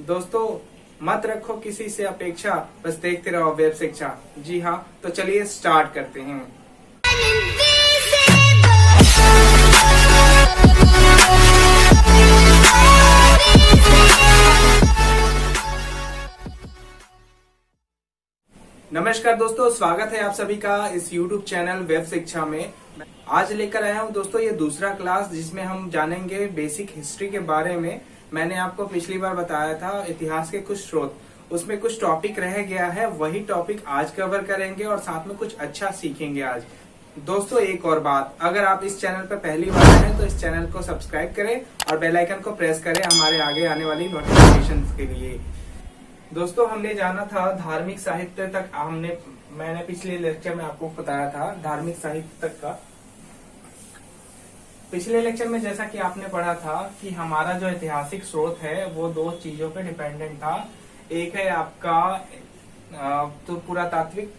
दोस्तों, मत रखो किसी से अपेक्षा, बस देखते रहो वेब शिक्षा। जी हाँ, तो चलिए स्टार्ट करते हैं। नमस्कार दोस्तों, स्वागत है आप सभी का इस YouTube चैनल वेब शिक्षा में। आज लेकर आया हूँ दोस्तों ये दूसरा क्लास, जिसमें हम जानेंगे बेसिक हिस्ट्री के बारे में। मैंने आपको पिछली बार बताया था इतिहास के कुछ स्रोत, उसमें कुछ टॉपिक रह गया है, वही टॉपिक आज कवर करेंगे और साथ में कुछ अच्छा सीखेंगे आज। दोस्तों एक और बात, अगर आप इस चैनल पर पहली बार हैं तो इस चैनल को सब्सक्राइब करें और बेल आइकन को प्रेस करें हमारे आगे आने वाली नोटिफिकेशन के लिए। दोस्तों हमने जाना था धार्मिक साहित्य तक, मैंने पिछले लेक्चर में आपको बताया था धार्मिक साहित्य तक का। पिछले लेक्चर में जैसा कि आपने पढ़ा था कि हमारा जो ऐतिहासिक स्रोत है वो दो चीजों पे डिपेंडेंट था। एक है आपका तो पुरातात्विक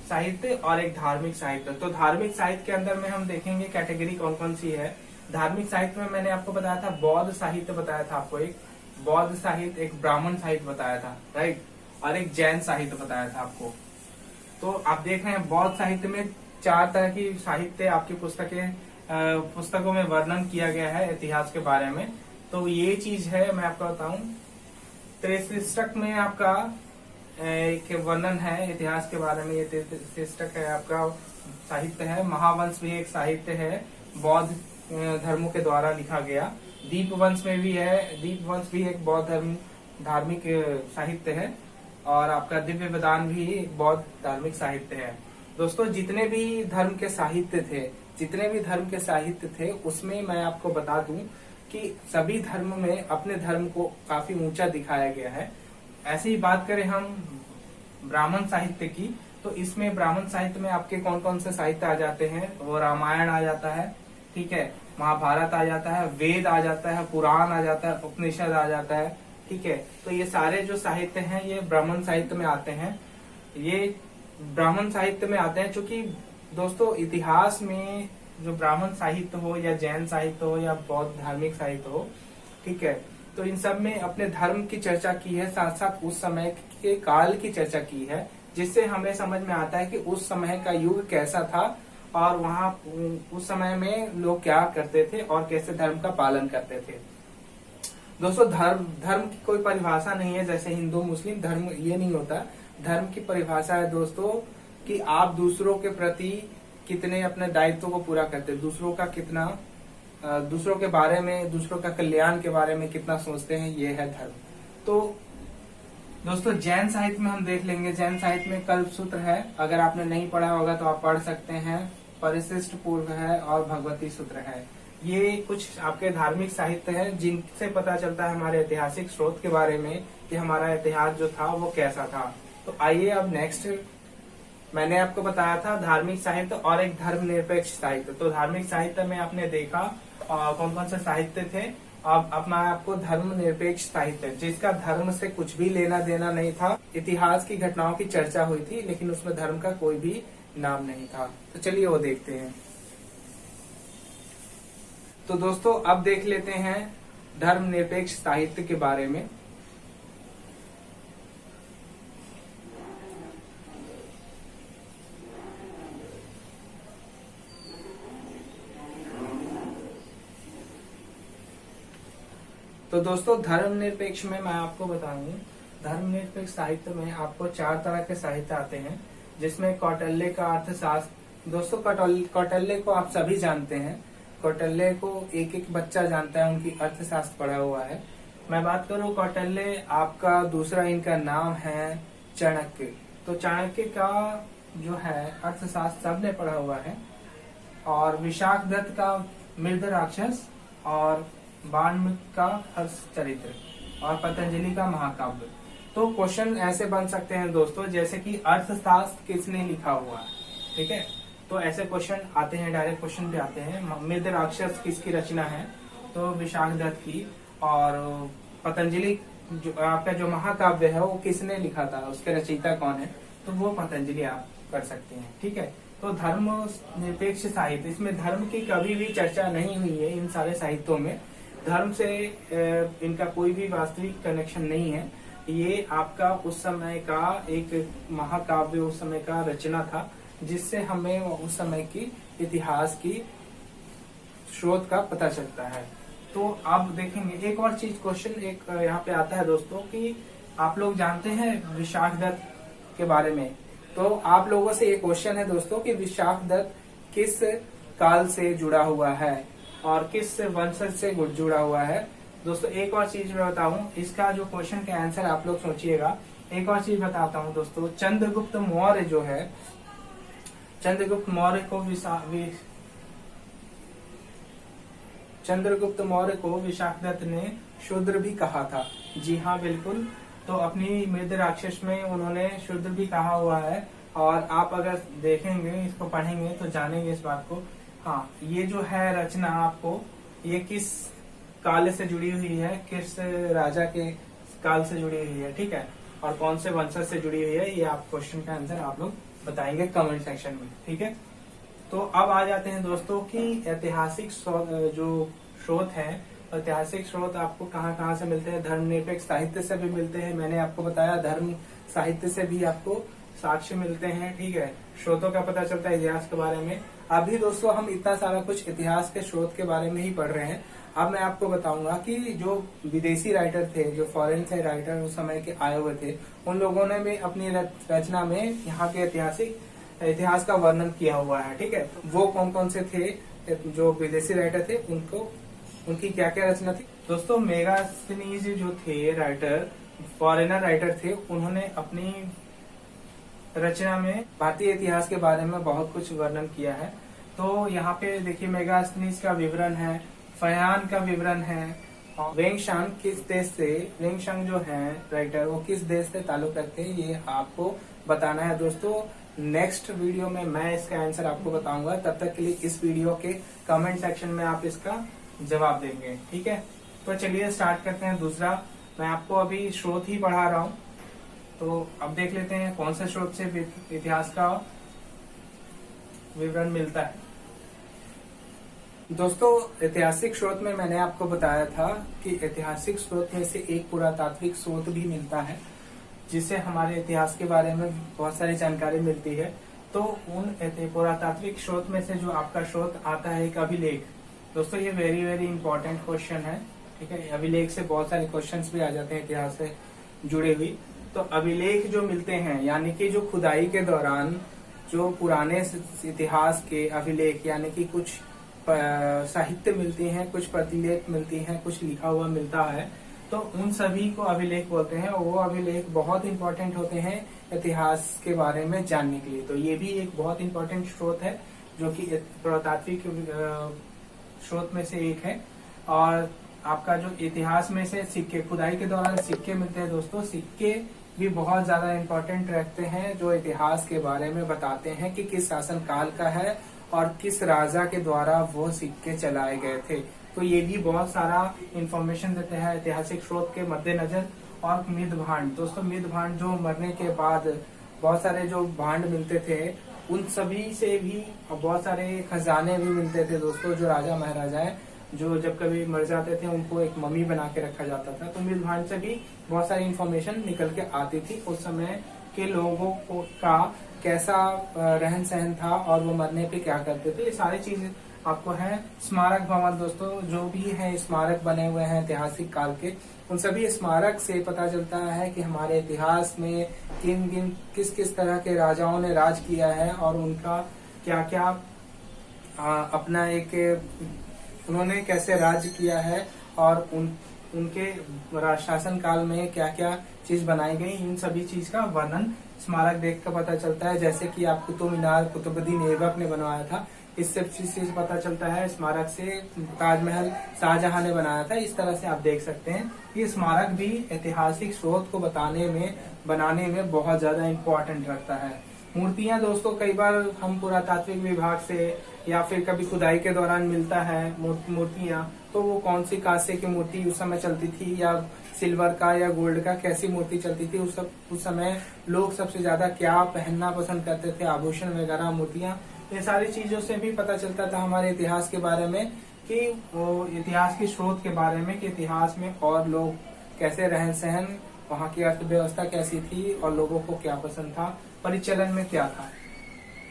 साहित्य और एक धार्मिक साहित्य। तो धार्मिक साहित्य के अंदर में हम देखेंगे कैटेगरी कौन कौन सी है। धार्मिक साहित्य में मैंने आपको बताया था बौद्ध साहित्य बताया था आपको, एक बौद्ध साहित्य, एक ब्राह्मण साहित्य बताया था, राइट, और एक जैन साहित्य बताया था आपको। तो आप देख रहे हैं बौद्ध साहित्य में 4 तरह की साहित्य आपकी पुस्तकों में वर्णन किया गया है इतिहास के बारे में। तो ये चीज है, मैं आपको बताऊं, त्रिशिष्टक में आपका एक वर्णन है इतिहास के बारे में। ये त्रिशिष्टक है आपका साहित्य है। महावंश भी एक साहित्य है, बौद्ध धर्मों के द्वारा लिखा गया। दीपवंश में भी है, दीपवंश भी एक बौद्ध धार्मिक साहित्य है। और आपका दिव्य वेदांत भी एक बौद्ध धार्मिक साहित्य है। दोस्तों जितने भी धर्म के साहित्य थे उसमें मैं आपको बता दूं कि सभी धर्म में अपने धर्म को काफी ऊंचा दिखाया गया है। ऐसी ही बात करें हम ब्राह्मण साहित्य की, तो इसमें ब्राह्मण साहित्य में आपके कौन कौन से साहित्य आ जाते हैं, वो रामायण आ जाता है, ठीक है, महाभारत आ जाता है, वेद आ जाता है, पुराण आ जाता है, उपनिषद आ जाता है, ठीक है। तो ये सारे जो साहित्य हैं ये ब्राह्मण साहित्य में आते हैं। ये ब्राह्मण साहित्य में आते हैं क्योंकि दोस्तों इतिहास में जो ब्राह्मण साहित्य हो या जैन साहित्य हो या बौद्ध धार्मिक साहित्य हो, ठीक है, तो इन सब में अपने धर्म की चर्चा की है, साथ साथ उस समय के काल की चर्चा की है, जिससे हमें समझ में आता है कि उस समय का युग कैसा था और वहाँ उस समय में लोग क्या करते थे और कैसे धर्म का पालन करते थे। दोस्तों धर्म की कोई परिभाषा नहीं है, जैसे हिंदू मुस्लिम धर्म ये नहीं होता। धर्म की परिभाषा है दोस्तों कि आप दूसरों के प्रति कितने अपने दायित्व को पूरा करते हैं, दूसरों का कितना, दूसरों के बारे में, दूसरों का कल्याण के बारे में कितना सोचते हैं, ये है धर्म। तो दोस्तों जैन साहित्य में हम देख लेंगे, जैन साहित्य में कल्प सूत्र है, अगर आपने नहीं पढ़ा होगा तो आप पढ़ सकते हैं। परिशिष्ट पूर्व है और भगवती सूत्र है। ये कुछ आपके धार्मिक साहित्य है जिनसे पता चलता है हमारे ऐतिहासिक स्रोत के बारे में कि हमारा इतिहास जो था वो कैसा था। तो आइए अब नेक्स्ट, मैंने आपको बताया था धार्मिक साहित्य और एक धर्मनिरपेक्ष साहित्य। तो धार्मिक साहित्य में आपने देखा कौन कौन से साहित्य थे। अब अपना आपको धर्मनिरपेक्ष साहित्य, जिसका धर्म से कुछ भी लेना देना नहीं था, इतिहास की घटनाओं की चर्चा हुई थी लेकिन उसमें धर्म का कोई भी नाम नहीं था। तो चलिए वो देखते हैं। तो दोस्तों अब देख लेते हैं धर्मनिरपेक्ष साहित्य के बारे में। तो दोस्तों धर्मनिरपेक्ष में मैं आपको बताऊं, धर्मनिरपेक्ष साहित्य में आपको 4 तरह के साहित्य आते हैं, जिसमें कौटिल्य का अर्थशास्त्र। दोस्तों कौटिल्य को आप सभी जानते हैं, कौटिल्य को एक एक बच्चा जानता है, उनकी अर्थशास्त्र पढ़ा हुआ है। मैं बात करूं कौटिल्य, आपका दूसरा इनका नाम है चाणक्य। तो चाणक्य का जो है अर्थशास्त्र सबने पढ़ा हुआ है। और विशाखदत्त का मृद राक्षस, और वाल्मीकि का हर्ष चरित्र, और पतंजलि का महाकाव्य। तो क्वेश्चन ऐसे बन सकते हैं दोस्तों, जैसे कि अर्थशास्त्र किसने लिखा हुआ है, ठीक है। तो ऐसे क्वेश्चन आते हैं, डायरेक्ट क्वेश्चन भी आते हैं। मृद राक्षस किसकी रचना है, तो विशाखदत्त की। और पतंजलि जो आपका जो महाकाव्य है वो किसने लिखा था, उसके रचयिता कौन है, तो वो पतंजलि आप कर सकते हैं, ठीक है। तो धर्म निरपेक्ष साहित्य, इसमें धर्म की कभी भी चर्चा नहीं हुई है इन सारे साहित्यों में। धर्म से इनका कोई भी वास्तविक कनेक्शन नहीं है। ये आपका उस समय का एक महाकाव्य, उस समय का रचना था, जिससे हमें उस समय की इतिहास की स्रोत का पता चलता है। तो आप देखेंगे एक और चीज, क्वेश्चन एक यहाँ पे आता है दोस्तों कि आप लोग जानते हैं विशाख दत्त के बारे में। तो आप लोगों से ये क्वेश्चन है दोस्तों कि विशाख दत्त किस काल से जुड़ा हुआ है और किस वंशज से जुड़ा हुआ है। दोस्तों एक और चीज मैं बताऊं, इसका जो क्वेश्चन का आंसर आप लोग सोचिएगा। एक और चीज बताता हूं दोस्तों, चंद्रगुप्त मौर्य जो है, चंद्रगुप्त मौर्य को विशाख दत्त ने शूद्र भी कहा था। जी हाँ, बिल्कुल। तो अपनी मृद राक्षस में उन्होंने शूद्र भी कहा हुआ है, और आप अगर देखेंगे, इसको पढ़ेंगे तो जानेंगे इस बात को। हाँ, ये जो है रचना आपको, ये किस काल से जुड़ी हुई है, किस राजा के काल से जुड़ी हुई है, ठीक है, और कौन से वंशज से जुड़ी हुई है, ये आप क्वेश्चन का आंसर आप लोग बताएंगे कमेंट सेक्शन में, ठीक है। तो अब आ जाते हैं दोस्तों कि ऐतिहासिक जो स्रोत है, ऐतिहासिक स्रोत आपको कहाँ कहाँ से मिलते हैं। धर्मनिरपेक्ष साहित्य से भी मिलते हैं, मैंने आपको बताया धर्म साहित्य से भी आपको साक्ष्य मिलते हैं, ठीक है। स्रोतों का पता चलता है इतिहास के बारे में। अभी दोस्तों हम इतना सारा कुछ इतिहास के स्रोत के बारे में ही पढ़ रहे हैं। अब मैं आपको बताऊंगा कि जो विदेशी राइटर थे, जो फॉरेन से राइटर उस समय के आए हुए थे, उन लोगों ने भी अपनी रचना में यहाँ के इतिहास का वर्णन किया हुआ है, ठीक है। वो कौन कौन से थे जो विदेशी राइटर थे, उनकी क्या क्या रचना थी। दोस्तों मेगास्थनीज जो थे राइटर, फॉरेनर राइटर थे, उन्होंने अपनी रचना में भारतीय इतिहास के बारे में बहुत कुछ वर्णन किया है। तो यहाँ पे देखिए मेगास्थनीज का विवरण है, फयान का विवरण है, और वेंगशांग किस देश से, वेंगशांग जो है राइटर, वो किस देश से ताल्लुक रखते हैं, ये आपको बताना है दोस्तों। नेक्स्ट वीडियो में मैं इसका आंसर आपको बताऊंगा। तब तक के लिए इस वीडियो के कमेंट सेक्शन में आप इसका जवाब देंगे, ठीक है। तो चलिए स्टार्ट करते हैं दूसरा। मैं आपको अभी स्रोत ही पढ़ा रहा हूँ, तो अब देख लेते हैं कौन से स्रोत से इतिहास का विवरण मिलता है। दोस्तों ऐतिहासिक स्रोत में मैंने आपको बताया था कि ऐतिहासिक स्रोत में से एक पुरातात्विक स्रोत भी मिलता है, जिससे हमारे इतिहास के बारे में बहुत सारी जानकारी मिलती है। तो उन पुरातात्विक स्रोत में से जो आपका स्रोत आता है एक अभिलेख। दोस्तों ये वेरी वेरी इंपॉर्टेंट क्वेश्चन है, ठीक है। अभिलेख से बहुत सारे क्वेश्चंस भी आ जाते हैं इतिहास से जुड़े हुई। तो अभिलेख जो मिलते हैं, यानी कि जो खुदाई के दौरान जो पुराने इतिहास के अभिलेख, यानी कि कुछ साहित्य मिलती हैं, कुछ प्रतिलेख मिलती हैं, कुछ लिखा हुआ मिलता है, तो उन सभी को अभिलेख बोलते हैं। और वो अभिलेख बहुत इंपॉर्टेंट होते हैं इतिहास के बारे में जानने के लिए। तो ये भी एक बहुत इंपॉर्टेंट स्रोत है, जो कि पुरातात्विक स्रोत में से एक है। और आपका जो इतिहास में से सिक्के, खुदाई के दौरान सिक्के मिलते हैं दोस्तों, सिक्के भी बहुत ज्यादा इंपॉर्टेंट रखते हैं, जो इतिहास के बारे में बताते हैं कि किस शासन काल का है और किस राजा के द्वारा वो सिक्के चलाए गए थे। तो ये भी बहुत सारा इंफॉर्मेशन देते हैं ऐतिहासिक स्रोत के मद्देनजर। और मृद भांड, दोस्तों मृद भांड जो मरने के बाद बहुत सारे जो भांड मिलते थे, उन सभी से भी बहुत सारे खजाने भी मिलते थे दोस्तों। जो राजा महाराजाएं जो जब कभी मर जाते थे, उनको एक मम्मी बना के रखा जाता था। तो मृद भांड से भी बहुत सारी इंफॉर्मेशन निकल के आती थी, उस समय के लोगों का कैसा रहन सहन था और वो मरने पे क्या करते थे, ये सारी चीजें आपको है। स्मारक भवन दोस्तों, जो भी है स्मारक बने हुए हैं ऐतिहासिक काल के, उन सभी स्मारक से पता चलता है कि हमारे इतिहास में किस किस तरह के राजाओं ने राज किया है और उनका क्या क्या अपना एक उन्होंने कैसे राज किया है, और उनके शासन काल में क्या क्या चीज बनाई गई, इन सभी चीज का वर्णन स्मारक देख कर पता चलता है। जैसे कि आप कुतुब मीनार कुतुबुद्दीन ऐबक ने बनवाया था, इस सब चीज पता चलता है स्मारक से। ताजमहल शाहजहां ने बनाया था। इस तरह से आप देख सकते हैं कि स्मारक भी ऐतिहासिक स्रोत को बनाने में बहुत ज्यादा इम्पोर्टेंट रखता है। मूर्तियां दोस्तों, कई बार हम पुरातात्विक विभाग से या फिर कभी खुदाई के दौरान मिलता है मूर्तियां, तो वो कौन सी कांसे की मूर्ति उस समय चलती थी, या सिल्वर का या गोल्ड का कैसी मूर्ति चलती थी, उस समय लोग सबसे ज्यादा क्या पहनना पसंद करते थे, आभूषण वगैरह, मूर्तियां, ये सारी चीजों से भी पता चलता था हमारे इतिहास के बारे में कि वो इतिहास के स्रोत के बारे में, कि इतिहास में और लोग कैसे रहन सहन, वहाँ की अर्थव्यवस्था कैसी थी और लोगों को क्या पसंद था, परिचलन में क्या था।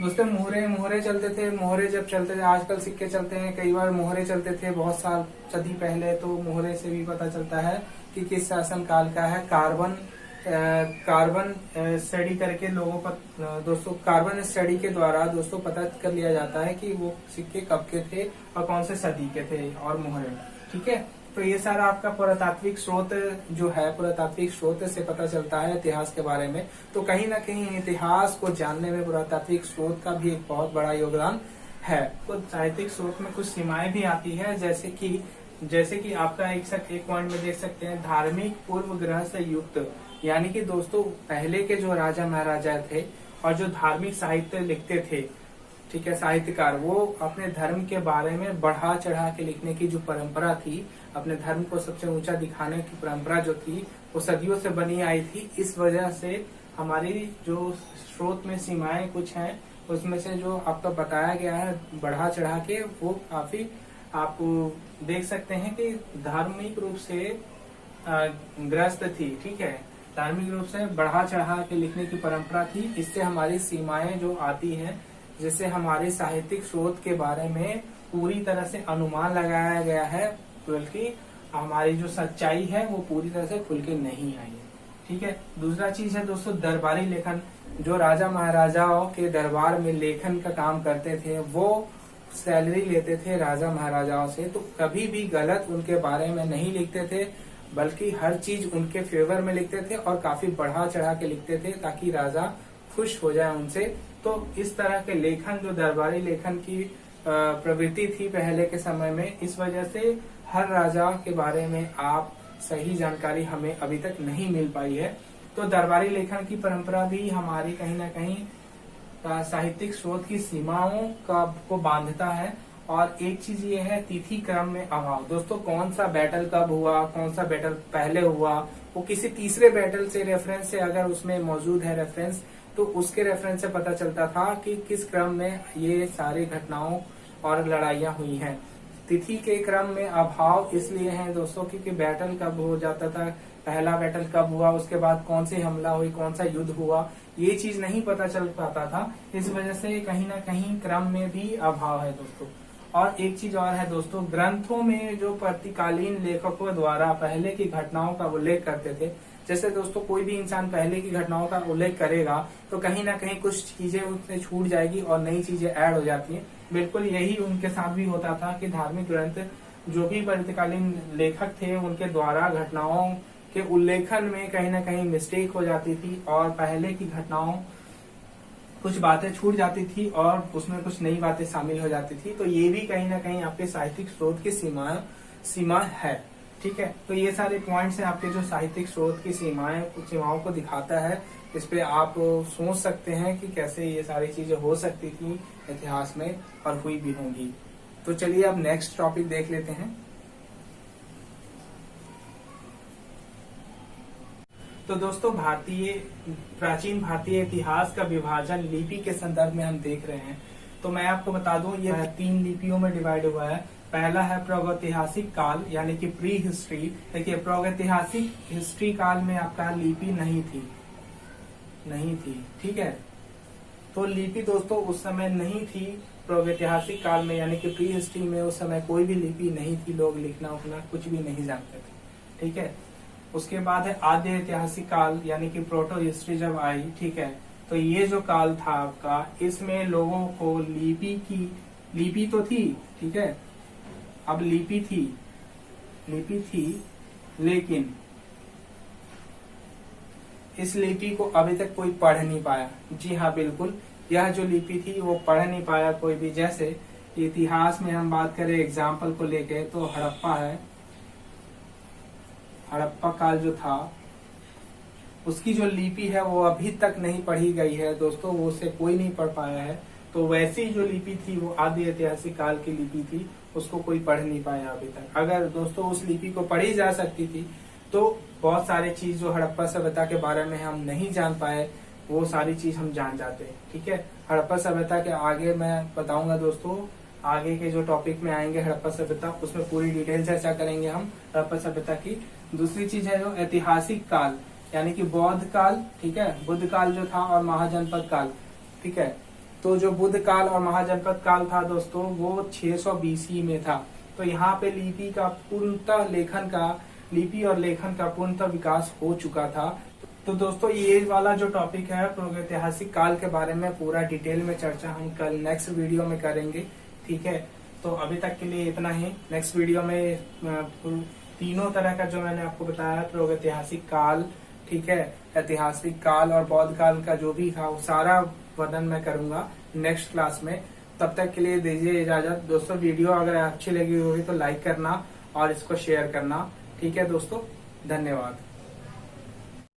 दोस्तों मोहरे चलते थे। मोहरे जब चलते थे, आजकल सिक्के चलते हैं, कई बार मोहरे चलते थे बहुत साल सदी पहले, तो मोहरे से भी पता चलता है कि किस शासन काल का है। कार्बन स्टडी करके लोगों पर दोस्तों, कार्बन स्टडी के द्वारा दोस्तों पता कर लिया जाता है कि वो सिक्के कब के थे और कौन से सदी के थे और मोहरे। ठीक है, तो ये सारा आपका पुरातात्विक स्रोत जो है, पुरातात्विक स्रोत से पता चलता है इतिहास के बारे में। तो कहीं ना कहीं इतिहास को जानने में पुरातात्विक स्रोत का भी एक बहुत बड़ा योगदान है। तो साहित्यिक स्रोत में कुछ सीमाएं भी आती है, जैसे कि आपका एक पॉइंट में देख सकते हैं, धार्मिक पूर्व ग्रह से युक्त, यानी कि दोस्तों पहले के जो राजा महाराजा थे और जो धार्मिक साहित्य लिखते थे, ठीक है, साहित्यकार, वो अपने धर्म के बारे में बढ़ा चढ़ा के लिखने की जो परंपरा थी, अपने धर्म को सबसे ऊंचा दिखाने की परंपरा जो थी, वो सदियों से बनी आई थी। इस वजह से हमारी जो स्रोत में सीमाएं कुछ हैं, उसमें से जो आपका बताया गया है बढ़ा चढ़ा के, वो काफी आप देख सकते हैं कि धार्मिक रूप से ग्रस्त थी। ठीक है, धार्मिक रूप से बढ़ा चढ़ा के लिखने की परंपरा थी। इससे हमारी सीमाएं जो आती हैं, जिससे हमारे साहित्यिक स्रोत के बारे में पूरी तरह से अनुमान लगाया गया है, बल्कि हमारी जो सच्चाई है वो पूरी तरह से खुल के नहीं आई है। ठीक है, दूसरा चीज है दोस्तों दरबारी लेखन। जो राजा महाराजाओं के दरबार में लेखन का काम करते थे, वो सैलरी लेते थे राजा महाराजाओं से, तो कभी भी गलत उनके बारे में नहीं लिखते थे, बल्कि हर चीज उनके फेवर में लिखते थे और काफी बढ़ा चढ़ा के लिखते थे, ताकि राजा खुश हो जाए उनसे। तो इस तरह के लेखन, जो दरबारी लेखन की प्रवृत्ति थी पहले के समय में, इस वजह से हर राजा के बारे में आप सही जानकारी हमें अभी तक नहीं मिल पाई है। तो दरबारी लेखन की परंपरा भी हमारी कहीं ना कहीं साहित्यिक स्रोत की सीमाओं को बांधता है। और एक चीज ये है, तिथि क्रम में अभाव। दोस्तों कौन सा बैटल कब हुआ, कौन सा बैटल पहले हुआ, वो किसी तीसरे बैटल से रेफरेंस से अगर उसमें मौजूद है रेफरेंस, तो उसके रेफरेंस से पता चलता था कि किस क्रम में ये सारी घटनाओं और लड़ाइयां हुई हैं। तिथि के क्रम में अभाव इसलिए है दोस्तों क्योंकि बैटल कब हो जाता था, पहला बैटल कब हुआ, उसके बाद कौन सी हमला हुई, कौन सा युद्ध हुआ, ये चीज नहीं पता चल पाता था। इस वजह से कहीं ना कहीं क्रम में भी अभाव है दोस्तों। और एक चीज और है दोस्तों, ग्रंथों में जो प्रतिकालीन लेखकों द्वारा पहले की घटनाओं का उल्लेख करते थे, जैसे दोस्तों कोई भी इंसान पहले की घटनाओं का उल्लेख करेगा तो कहीं ना कहीं कुछ चीजें उससे छूट जाएगी और नई चीजें ऐड हो जाती हैं। बिल्कुल यही उनके साथ भी होता था कि धार्मिक ग्रंथ जो भी प्रतिकालीन लेखक थे, उनके द्वारा घटनाओं के उल्लेखन में कहीं ना कहीं मिस्टेक हो जाती थी और पहले की घटनाओं कुछ बातें छूट जाती थी और उसमें कुछ नई बातें शामिल हो जाती थी। तो ये भी कहीं ना कहीं आपके साहित्यिक स्रोत की सीमा है। ठीक है, तो ये सारे पॉइंट्स हैं आपके जो साहित्यिक स्रोत की सीमाओं को दिखाता है। इस पे आप सोच सकते हैं कि कैसे ये सारी चीजें हो सकती थी इतिहास में और हुई भी होंगी। तो चलिए अब नेक्स्ट टॉपिक देख लेते हैं। तो दोस्तों प्राचीन भारतीय इतिहास का विभाजन लिपि के संदर्भ में हम देख रहे हैं। तो मैं आपको बता दूं, ये 3 लिपियों में डिवाइड हुआ है। पहला है प्रागैतिहासिक काल, यानी कि प्री हिस्ट्री। देखिए प्रागैतिहासिक हिस्ट्री काल में आपका लिपि नहीं थी। ठीक है, तो लिपि दोस्तों उस समय नहीं थी। प्रागैतिहासिक काल में यानी कि प्री हिस्ट्री में उस समय कोई भी लिपि नहीं थी, लोग लिखना उखना कुछ भी नहीं जानते थे। ठीक है, उसके बाद है आद्य ऐतिहासिक काल, यानी कि प्रोटो हिस्ट्री जब आई। ठीक है, तो ये जो काल था आपका, इसमें लोगों को लिपि तो थी, ठीक है, अब लिपि थी, लेकिन इस लिपि को अभी तक कोई पढ़ नहीं पाया। जी हाँ, बिल्कुल, यह जो लिपि थी वो पढ़ नहीं पाया कोई भी। जैसे इतिहास में हम बात करें एग्जाम्पल को लेके, तो हड़प्पा है, हड़प्पा काल जो था उसकी जो लिपि है वो अभी तक नहीं पढ़ी गई है दोस्तों, वो उसे कोई नहीं पढ़ पाया है। तो वैसी जो लिपि थी वो आदि ऐतिहासिक काल की लिपि थी, उसको कोई पढ़ नहीं पाया अभी तक। अगर दोस्तों उस लिपि को पढ़ी जा सकती थी तो बहुत सारी चीज जो हड़प्पा सभ्यता के बारे में हम नहीं जान पाए, वो सारी चीज हम जान जाते। ठीक है, हड़प्पा सभ्यता के आगे मैं बताऊंगा दोस्तों आगे के जो टॉपिक में आएंगे हड़प्पा सभ्यता, उसमें पूरी डिटेल चर्चा करेंगे हम हड़प्पा सभ्यता की। दूसरी चीज है जो ऐतिहासिक काल, यानी कि बौद्ध काल, ठीक है, बुद्ध काल जो था और महाजनपद काल, ठीक है। तो जो बुद्ध काल और महाजनपद काल था दोस्तों वो 600 BC में था। तो यहाँ पे लिपि और लेखन का पूर्णतः विकास हो चुका था। तो दोस्तों ये वाला जो टॉपिक है ऐतिहासिक काल के बारे में पूरा डिटेल में चर्चा हम कल नेक्स्ट वीडियो में करेंगे, ठीक है। तो अभी तक के लिए इतना ही। नेक्स्ट वीडियो में तीनों तरह का जो मैंने आपको बताया ऐतिहासिक काल, ठीक है, ऐतिहासिक काल और बौद्ध काल का जो भी था वो सारा वर्णन मैं करूंगा नेक्स्ट क्लास में। तब तक के लिए दीजिए इजाजत दोस्तों। वीडियो अगर अच्छी लगी होगी तो लाइक करना और इसको शेयर करना, ठीक है दोस्तों। धन्यवाद।